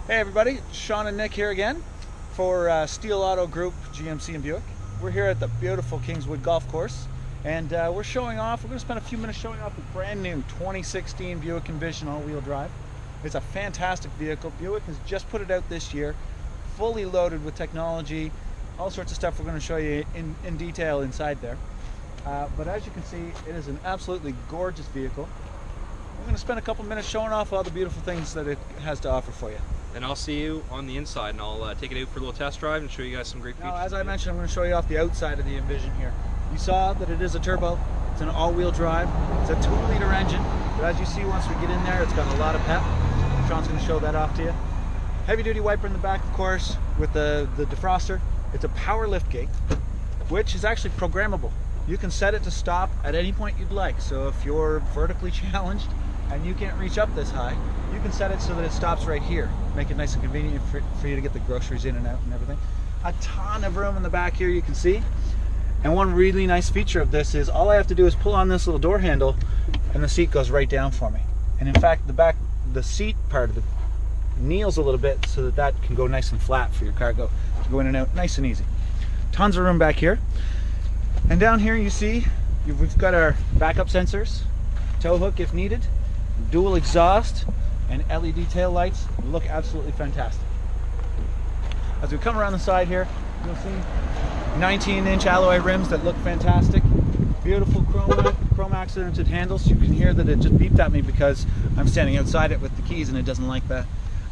Hey everybody, Sean and Nick here again for Steel Auto Group, GMC and Buick. We're here at the beautiful Kingswood Golf Course, and we're going to spend a few minutes showing off a brand new 2016 Buick Envision all-wheel drive. It's a fantastic vehicle. Buick has just put it out this year, fully loaded with technology, all sorts of stuff we're going to show you in detail inside there. But as you can see, it is an absolutely gorgeous vehicle. We're going to spend a couple minutes showing off all the beautiful things that it has to offer for you. And I'll see you on the inside, and I'll take it out for a little test drive and show you guys some great features. Now, as I mentioned, I'm going to show you off the outside of the Envision here. You saw that it is a turbo. It's an all-wheel drive. It's a 2-liter engine. But as you see, once we get in there, it's got a lot of pep. Sean's going to show that off to you. Heavy-duty wiper in the back, of course, with the defroster. It's a power lift gate, which is actually programmable. You can set it to stop at any point you'd like. So if you're vertically challenged and you can't reach up this high, you can set it so that it stops right here. Make it nice and convenient for you to get the groceries in and out and everything. A ton of room in the back here, you can see. And one really nice feature of this is all I have to do is pull on this little door handle and the seat goes right down for me. And in fact, the seat part of it kneels a little bit so that can go nice and flat for your cargo to go in and out nice and easy. Tons of room back here. And down here you see we've got our backup sensors, tow hook if needed, dual exhaust, and LED tail lights. Look absolutely fantastic. As we come around the side here, you'll see 19-inch alloy rims that look fantastic. Beautiful chrome accented handles. You can hear that it just beeped at me because I'm standing outside it with the keys and it doesn't like that.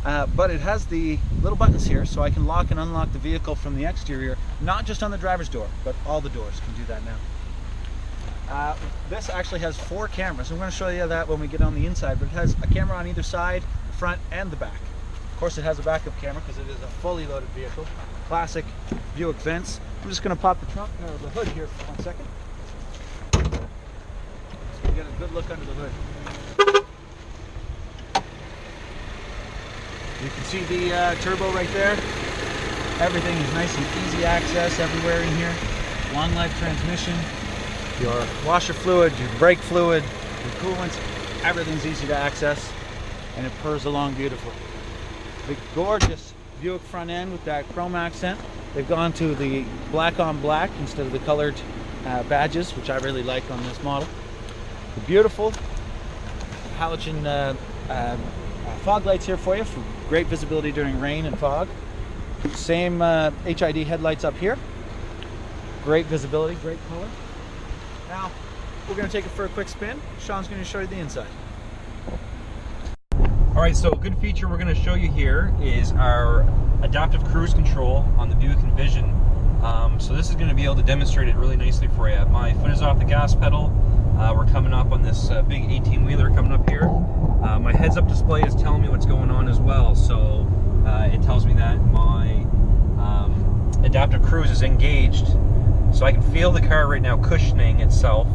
But it has the little buttons here so I can lock and unlock the vehicle from the exterior, not just on the driver's door, but all the doors can do that now. This actually has 4 cameras. I'm going to show you that when we get on the inside, but it has a camera on either side, the front and the back. Of course it has a backup camera because it is a fully loaded vehicle. Classic Buick vents. I'm just going to pop the hood here for 1 second. Just going to get a good look under the hood. You can see the turbo right there. Everything is nice and easy access everywhere in here. Long life transmission. Your washer fluid, your brake fluid, your coolants, everything's easy to access, and it purrs along beautifully. The gorgeous Buick front end with that chrome accent. They've gone to the black on black instead of the colored badges, which I really like on this model. The beautiful halogen fog lights here for you for great visibility during rain and fog. Same HID headlights up here. Great visibility, great color. Now, we're going to take it for a quick spin. Sean's going to show you the inside. Alright, so a good feature we're going to show you here is our adaptive cruise control on the Buick Envision. So this is going to be able to demonstrate it really nicely for you. My foot is off the gas pedal. We're coming up on this big 18-wheeler coming up here. My heads-up display is telling me what's going on as well, so it tells me that my adaptive cruise is engaged. So I can feel the car right now cushioning itself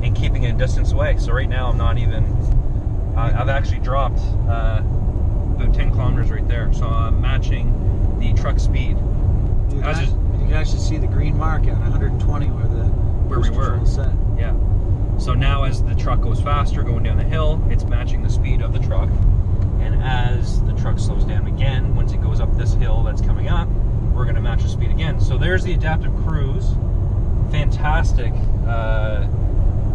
and keeping it a distance away. So right now I'm not even, I've actually dropped about 10 kilometers right there. So I'm matching the truck speed. You can actually see the green mark at 120 where we were. Set. Yeah. So now as the truck goes faster going down the hill, it's matching the speed of the truck. And as the truck slows down again, once it goes up this hill that's coming up, we're going to match the speed again. So there's the adaptive cruise. Fantastic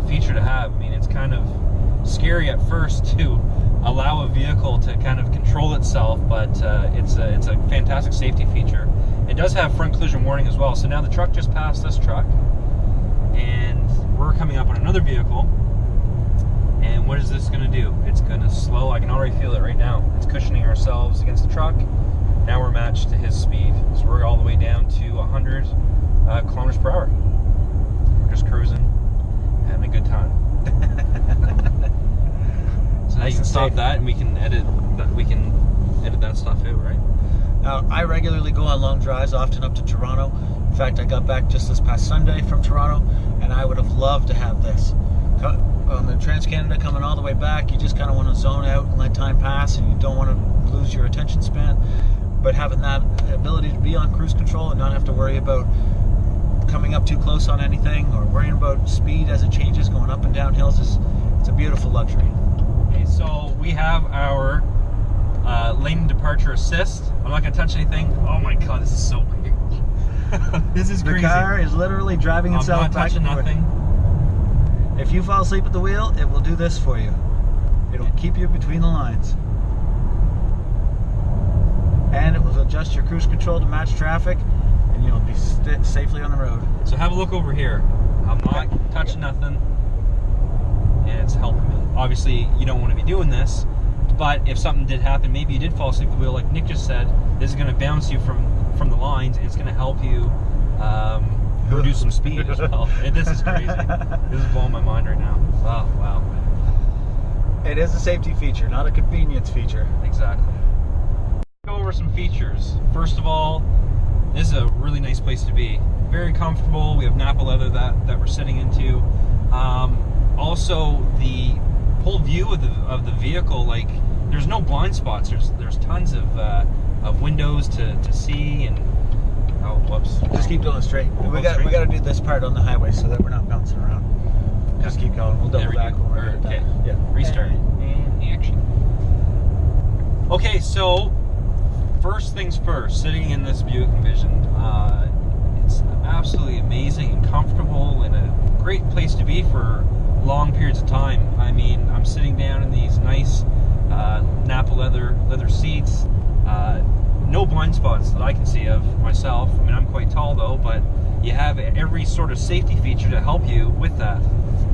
feature to have. I mean, it's kind of scary at first to allow a vehicle to kind of control itself, but it's a fantastic safety feature. It does have front collision warning as well. So now the truck just passed this truck, and we're coming up on another vehicle. And what is this going to do? It's going to slow. I can already feel it right now. It's cushioning ourselves against the truck. Now we're matched to his speed. So we're all the way down to 100 kilometers per hour. We're just cruising, having a good time. So now you can stop that, and we can edit that stuff out, right? Now, I regularly go on long drives, often up to Toronto. In fact, I got back just this past Sunday from Toronto, and I would have loved to have this. On the Trans-Canada coming all the way back, you just kind of want to zone out and let time pass, and you don't want to lose your attention span. But having that ability to be on cruise control and not have to worry about coming up too close on anything or worrying about speed as it changes, going up and down hills, it's a beautiful luxury. Okay, so we have our lane departure assist. I'm not gonna touch anything. Oh my god, this is so weird. This is crazy. The car is literally driving itself I'm not back touching and forth. nothing. If you fall asleep at the wheel, it will do this for you. It'll keep you between the lines. And it will adjust your cruise control to match traffic, and you'll be safely on the road. So have a look over here. I'm not touching nothing, and it's helping me. Obviously, you don't want to be doing this, but if something did happen, maybe you did fall asleep at the wheel, like Nick just said, this is going to bounce you from the lines. It's going to help you reduce some speed as well. And this is crazy. This is blowing my mind right now. Wow, wow. It is a safety feature, not a convenience feature. Exactly. Go over some features. First of all, this is a really nice place to be. Very comfortable. We have Napa leather that we're sitting into. Also, the whole view of the vehicle, like there's no blind spots. There's tons of windows to see, and oh, whoops. Just keep going straight. We got to do this part on the highway so that we're not bouncing around. Just keep going. We'll double back when we're okay. done. Yeah. Restart. And action. Okay, so first things first. Sitting in this Buick Envision, it's absolutely amazing and comfortable, and a great place to be for long periods of time. I mean, I'm sitting down in these nice Napa leather seats. No blind spots that I can see of myself. I mean, I'm quite tall though, but you have every sort of safety feature to help you with that.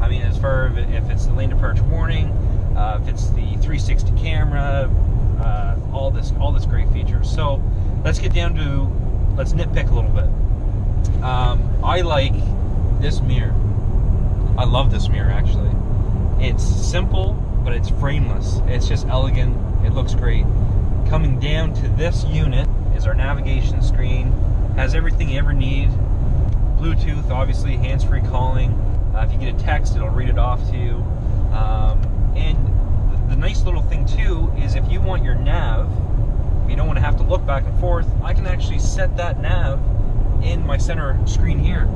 I mean, as far as if it's the lane departure warning, if it's the 360 camera, all this great features. So let's get down to, let's nitpick a little bit. I like this mirror. I love this mirror actually. It's simple, but it's frameless. It's just elegant. It looks great. Coming down to this unit is our navigation screen. Has everything you ever need. Bluetooth, obviously, hands-free calling. If you get a text, it'll read it off to you. And the nice little thing too is if you want your nav, if you don't want to have to look back and forth, I can actually set that nav in my center screen here.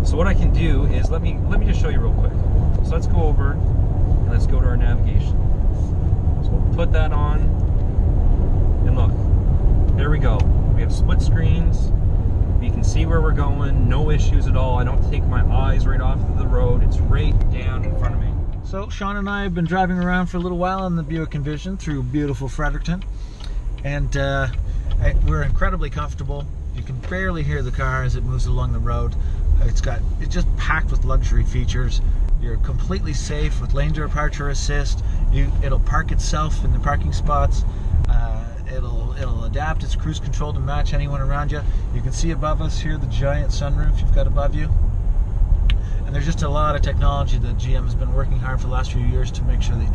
So what I can do is, let me just show you real quick. So let's go over and let's go to our navigation. So we'll put that on, and look, there we go. We have split screens. You can see where we're going, no issues at all. I don't take my eyes right off of the road. It's right down in front of me. So Sean and I have been driving around for a little while in the Buick Envision through beautiful Fredericton, and we're incredibly comfortable. You can barely hear the car as it moves along the road. It's just packed with luxury features. You're completely safe with lane departure assist. It'll park itself in the parking spots. It'll adapt its cruise control to match anyone around you. You can see above us here the giant sunroof you've got above you. And there's just a lot of technology that GM has been working hard for the last few years to make sure that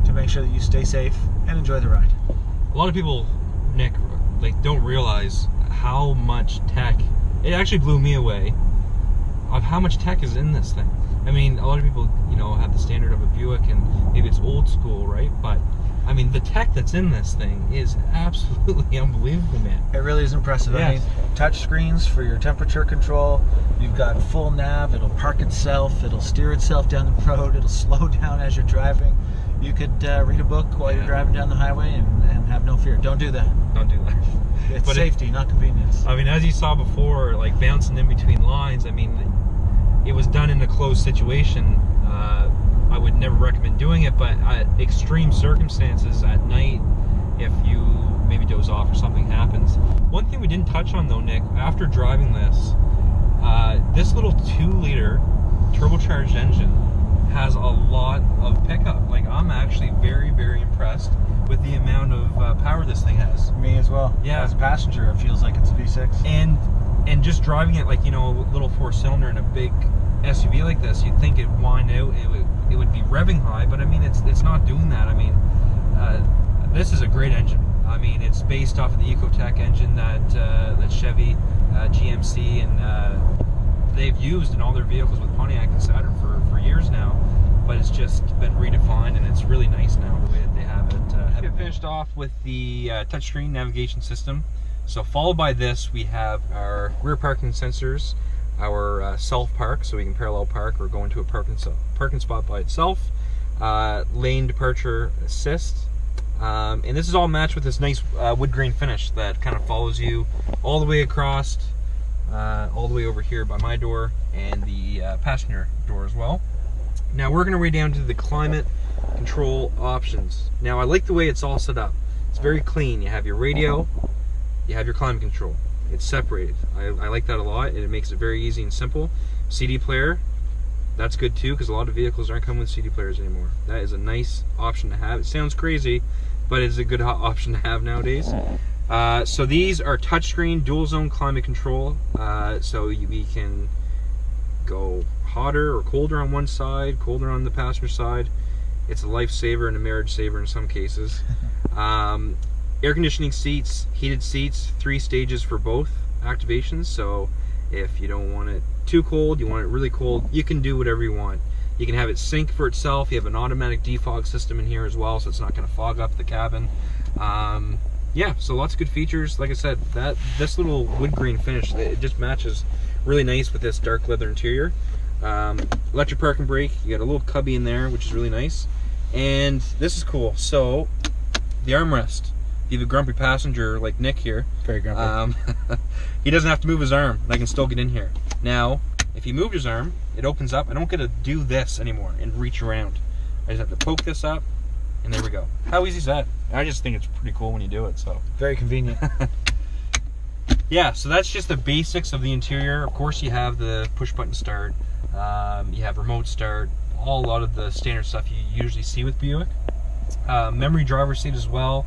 to make sure that you stay safe and enjoy the ride. A lot of people, Nick, don't realize how much tech, it actually blew me away of how much tech is in this thing. I mean, a lot of people, have the standard of a Buick and maybe it's old school, right? But I mean, the tech that's in this thing is absolutely unbelievable, man. It really is impressive. Yes. I mean, touch screens for your temperature control. You've got full nav. It'll park itself. It'll steer itself down the road. It'll slow down as you're driving. You could read a book while you're driving down the highway and have no fear. Don't do that. Don't do that. It's but safety, not convenience. I mean, as you saw before, like bouncing in between lines, I mean, it was done in a closed situation. I would never recommend doing it, but at extreme circumstances at night, if you maybe doze off or something happens. One thing we didn't touch on though, Nick, after driving this little 2-liter turbocharged engine has a lot of pickup. Like, I'm actually very, very impressed with the amount of power this thing has. Me as well. Yeah. As a passenger, it feels like it's a V6. And just driving it like, a little 4-cylinder in a big SUV like this, you'd think it'd wind out, it would be revving high, but I mean, it's not doing that. I mean, this is a great engine. I mean, it's based off of the Ecotec engine that Chevy, GMC, and they've used in all their vehicles with Pontiac and Saturn for years now, but it's just been redefined, and it's really nice now the way that they have it. Get finished off with the touchscreen navigation system. So followed by this, we have our rear parking sensors, our self-park, so we can parallel park or go into a parking spot by itself, lane departure assist, And this is all matched with this nice wood grain finish that kind of follows you all the way across, all the way over here by my door and the passenger door as well. Now we're going to way down to the climate control options. Now I like the way it's all set up. It's very clean. You have your radio, you have your climate control. It's separated. I like that a lot, and it makes it very easy and simple. CD player, that's good too, because a lot of vehicles aren't coming with CD players anymore. That is a nice option to have. It sounds crazy, but it's a good option to have nowadays. So these are touchscreen dual zone climate control. So we can go hotter or colder on one side, colder on the passenger side. It's a lifesaver and a marriage saver in some cases. Air conditioning seats, heated seats, 3 stages for both activations. So if you don't want it too cold, you want it really cold, you can do whatever you want. You can have it sync for itself. You have an automatic defog system in here as well, so it's not going to fog up the cabin. Yeah, so lots of good features. Like I said, this little wood grain finish, it just matches really nice with this dark leather interior. Electric parking brake, you got a little cubby in there, which is really nice. And this is cool. So the armrest, if you have a grumpy passenger like Nick here, Very grumpy. he doesn't have to move his arm, and I can still get in here. Now, if he moved his arm, it opens up. I don't get to do this anymore and reach around. I just have to poke this up, and there we go. How easy is that? I just think it's pretty cool when you do it. So Very convenient. yeah, so that's just the basics of the interior. Of course, you have the push button start. You have remote start. A lot of the standard stuff you usually see with Buick. Memory driver's seat as well,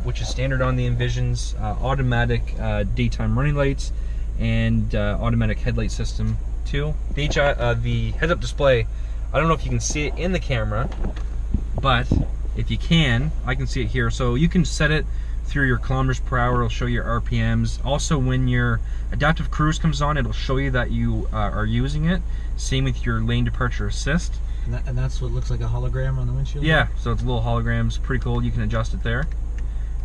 which is standard on the Envisions. Automatic daytime running lights and automatic headlight system too. The heads-up display, I don't know if you can see it in the camera, but if you can, I can see it here. So you can set it through your kilometers per hour. It'll show your RPMs. Also, when your adaptive cruise comes on, it'll show you that you are using it. Same with your lane departure assist. And that's what looks like a hologram on the windshield? Yeah, so it's little holograms. Pretty cool. You can adjust it there.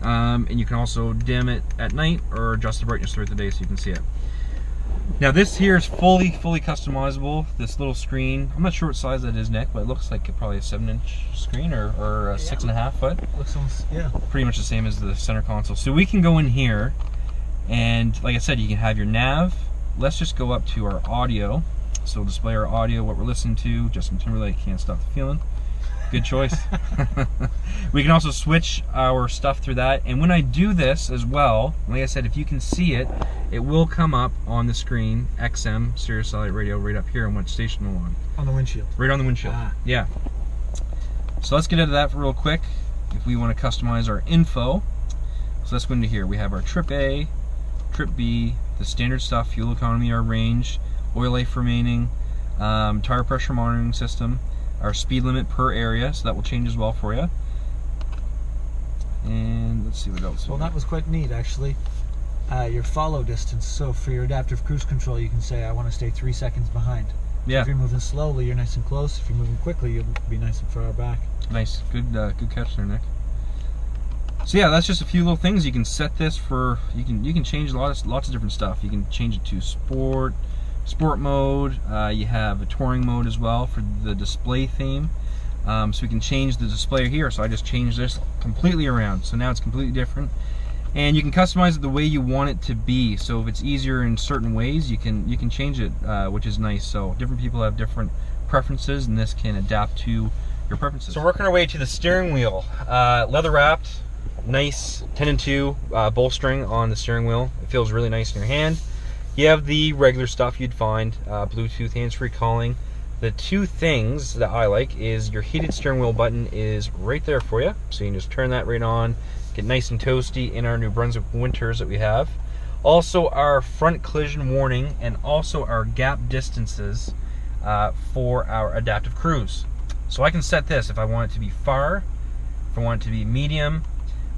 And you can also dim it at night or adjust the brightness throughout the day so you can see it. Now this here is fully customizable. This little screen, I'm not sure what size that is, Nick, but it looks like probably a 7-inch screen or a 6.5 foot. Looks almost, yeah. Pretty much the same as the center console. So we can go in here, and like I said, you can have your nav. Let's just go up to our audio. So we'll display our audio, what we're listening to. Justin Timberlake, Can't Stop the Feeling. Good choice. We can also switch our stuff through that. And when I do this as well, like I said, if you can see it, it will come up on the screen, XM, Sirius Satellite Radio, right up here on what station we're on. On the windshield. Right on the windshield. Ah. Yeah. So let's get into that real quick. If we want to customize our info. So let's go into here. We have our trip A, trip B, the standard stuff, fuel economy, our range, oil life remaining, tire pressure monitoring system, our speed limit per area, so that will change as well for you. And let's see what else. Well, that was quite neat, actually. Your follow distance. So for your adaptive cruise control, you can say, I want to stay 3 seconds behind. Yeah. If you're moving slowly, you're nice and close. If you're moving quickly, you'll be nice and far back. Nice. Good catch there, Nick. So yeah, that's just a few little things. You can set this for, you can change lots of different stuff. You can change it to sport mode. You have a touring mode as well for the display theme. So we can change the display here. So I just changed this completely around. So now it's completely different. And you can customize it the way you want it to be. So if it's easier in certain ways, you can change it, which is nice. So different people have different preferences, and this can adapt to your preferences. So working our way to the steering wheel, leather wrapped, nice 10-2 bolstering on the steering wheel. It feels really nice in your hand. You have the regular stuff you'd find, Bluetooth, hands-free calling. The two things that I like is your heated steering wheel button is right there for you. So you can just turn that right on, get nice and toasty in our New Brunswick winters that we have. Also our front collision warning and also our gap distances for our adaptive cruise. So I can set this if I want it to be far, if I want it to be medium,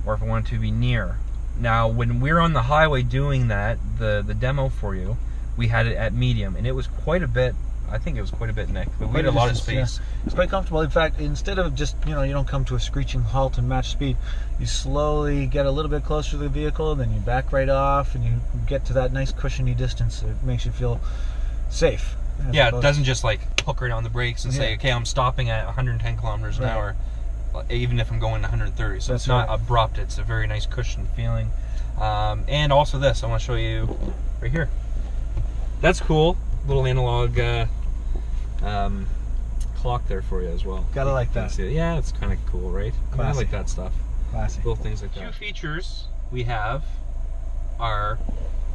or if I want it to be near. Now, when we're on the highway doing that, the demo for you, we had it at medium, and it was quite a bit. I think it was quite a bit, Nick. But we had a lot of space. Yeah. It's quite comfortable. In fact, instead of just, you don't come to a screeching halt and match speed, you slowly get a little bit closer to the vehicle, then you back right off, and you get to that nice cushiony distance. It makes you feel safe. Yeah, it doesn't just like hook right on the brakes and say, okay, I'm stopping at 110 kilometers an hour. even if I'm going 130. So That's it's not right. abrupt. It's a very nice cushion feeling. And also this, I want to show you right here. That's cool. Little analog clock there for you as well. Gotta like that. Yeah, it's kind of cool, right? I Classy. like that stuff. Classy. Little things like that. Two features we have are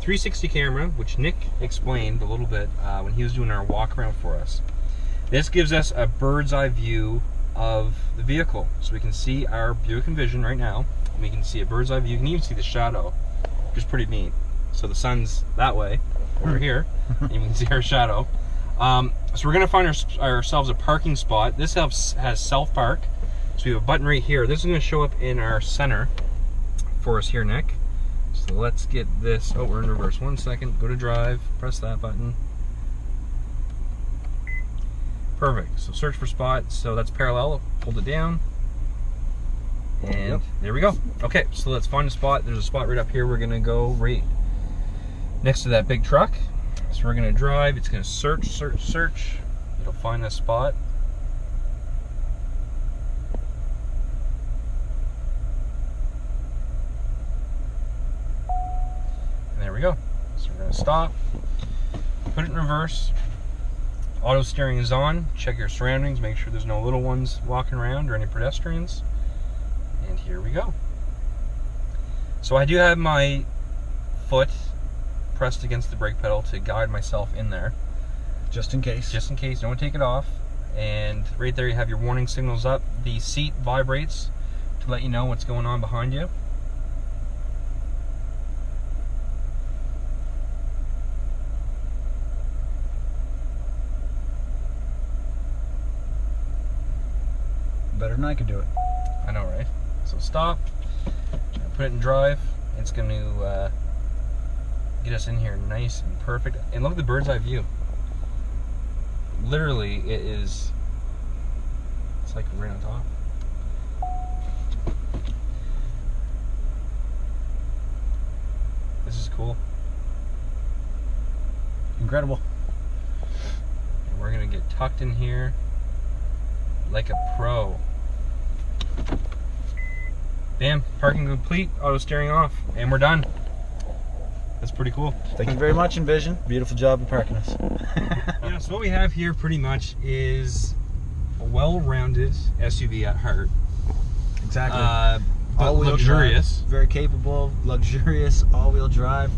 360 camera, which Nick explained a little bit when he was doing our walk around for us. This gives us a bird's eye view of the vehicle, so we can see our Buick Envision right now. We can see a bird's eye view. You can even see the shadow, which is pretty neat. So the sun's that way over here, and you can see our shadow. So we're gonna find ourselves a parking spot. This has self-park, so we have a button right here. This is gonna show up in our center for us here, Nick. So let's get this. Oh, we're in reverse. 1 second. Go to drive. Press that button. Perfect. So search for spot. So that's parallel. Hold it down. And Yep. there we go. Okay, so let's find a spot. There's a spot right up here. We're gonna go right next to that big truck. So we're gonna drive. It's gonna search, search, search. It'll find this spot. And there we go. So we're gonna stop, put it in reverse. Auto steering is on. Check your surroundings. Make sure there's no little ones walking around or any pedestrians. And here we go. So I do have my foot pressed against the brake pedal to guide myself in there. Just in case. Just in case, don't take it off. And right there you have your warning signals up. The seat vibrates to let you know what's going on behind you. Better than I could do it. I know, right? So stop, put it in drive. It's going to get us in here nice and perfect. And look at the bird's eye view. Literally, it's like right on top. This is cool. Incredible. And we're going to get tucked in here like a pro. Bam, parking complete, auto steering off, and we're done. That's pretty cool. Thank you very much, Envision. Beautiful job of parking us. Yeah, so what we have here pretty much is a well-rounded SUV at heart. Exactly. But All-wheel luxurious. drive, very capable, luxurious, all-wheel drive.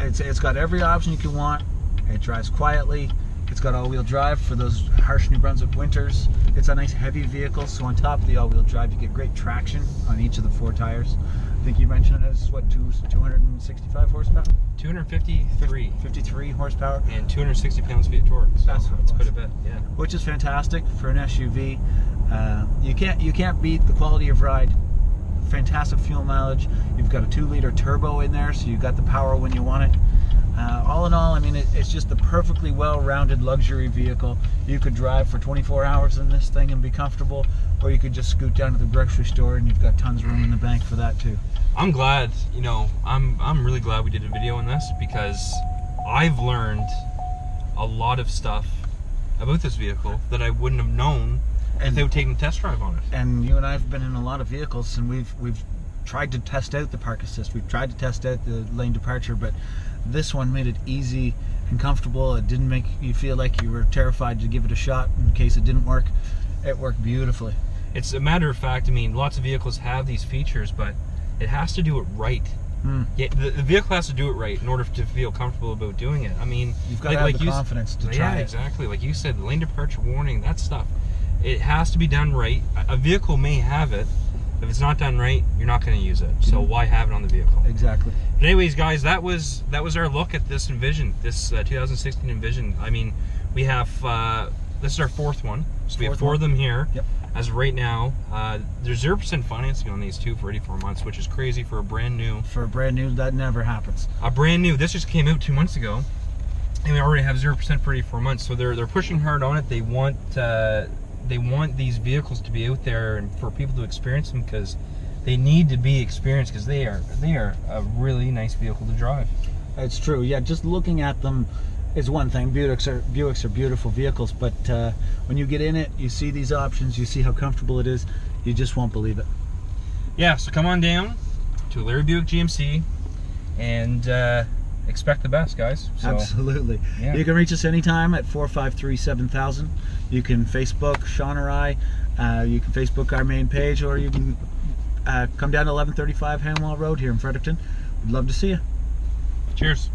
It's got every option you could want. It drives quietly. It's got all-wheel drive for those harsh New Brunswick winters. It's a nice heavy vehicle, so on top of the all-wheel drive, you get great traction on each of the 4 tires. I think you mentioned it has, what, 265 horsepower? 253. 53 horsepower. And 260 pounds-feet of torque. So That's what it that's was. quite a bit, yeah. Which is fantastic for an SUV. You can't beat the quality of ride. Fantastic fuel mileage. You've got a 2-liter turbo in there, so you've got the power when you want it. All in all, I mean, it's just the perfectly well-rounded luxury vehicle. You could drive for 24 hours in this thing and be comfortable, or you could just scoot down to the grocery store and you've got tons of room in the bank for that too. I'm glad, you know, I'm really glad we did a video on this because I've learned a lot of stuff about this vehicle that I wouldn't have known without taking a test drive on it. And you and I have been in a lot of vehicles, and we've tried to test out the park assist. We've tried to test out the lane departure, but this one made it easy and comfortable. It didn't make you feel like you were terrified to give it a shot in case it didn't work. It worked beautifully. It's a matter of fact, I mean, lots of vehicles have these features, but it has to do it right. Yeah, the vehicle has to do it right in order to feel comfortable about doing it. I mean, You've got to have the confidence to try yeah, it. exactly. Like you said, the lane departure warning, that stuff. It has to be done right. A vehicle may have it. If it's not done right, you're not going to use it. So why have it on the vehicle? Exactly. But anyways, guys, that was our look at this Envision, this 2016 Envision. I mean, we have this is our 4th one, so we have 4 of them here. Yep. As of right now, there's 0% financing on these too for 84 months, which is crazy for a brand new. For a brand new, that never happens. A brand new. This just came out 2 months ago, and we already have 0% for 84 months. So they're pushing hard on it. They want these vehicles to be out there and for people to experience them because they need to be experienced because they are a really nice vehicle to drive. It's true. Yeah, just looking at them, is one thing. Buicks are beautiful vehicles, but when you get in it, you see these options, you see how comfortable it is, you just won't believe it. Yeah, so come on down to Larry Buick GMC and expect the best, guys. So, absolutely. Yeah. You can reach us anytime at 453-7000. You can Facebook Sean or I. You can Facebook our main page, or you can come down to 1135 Hanwell Road here in Fredericton. We'd love to see you. Cheers.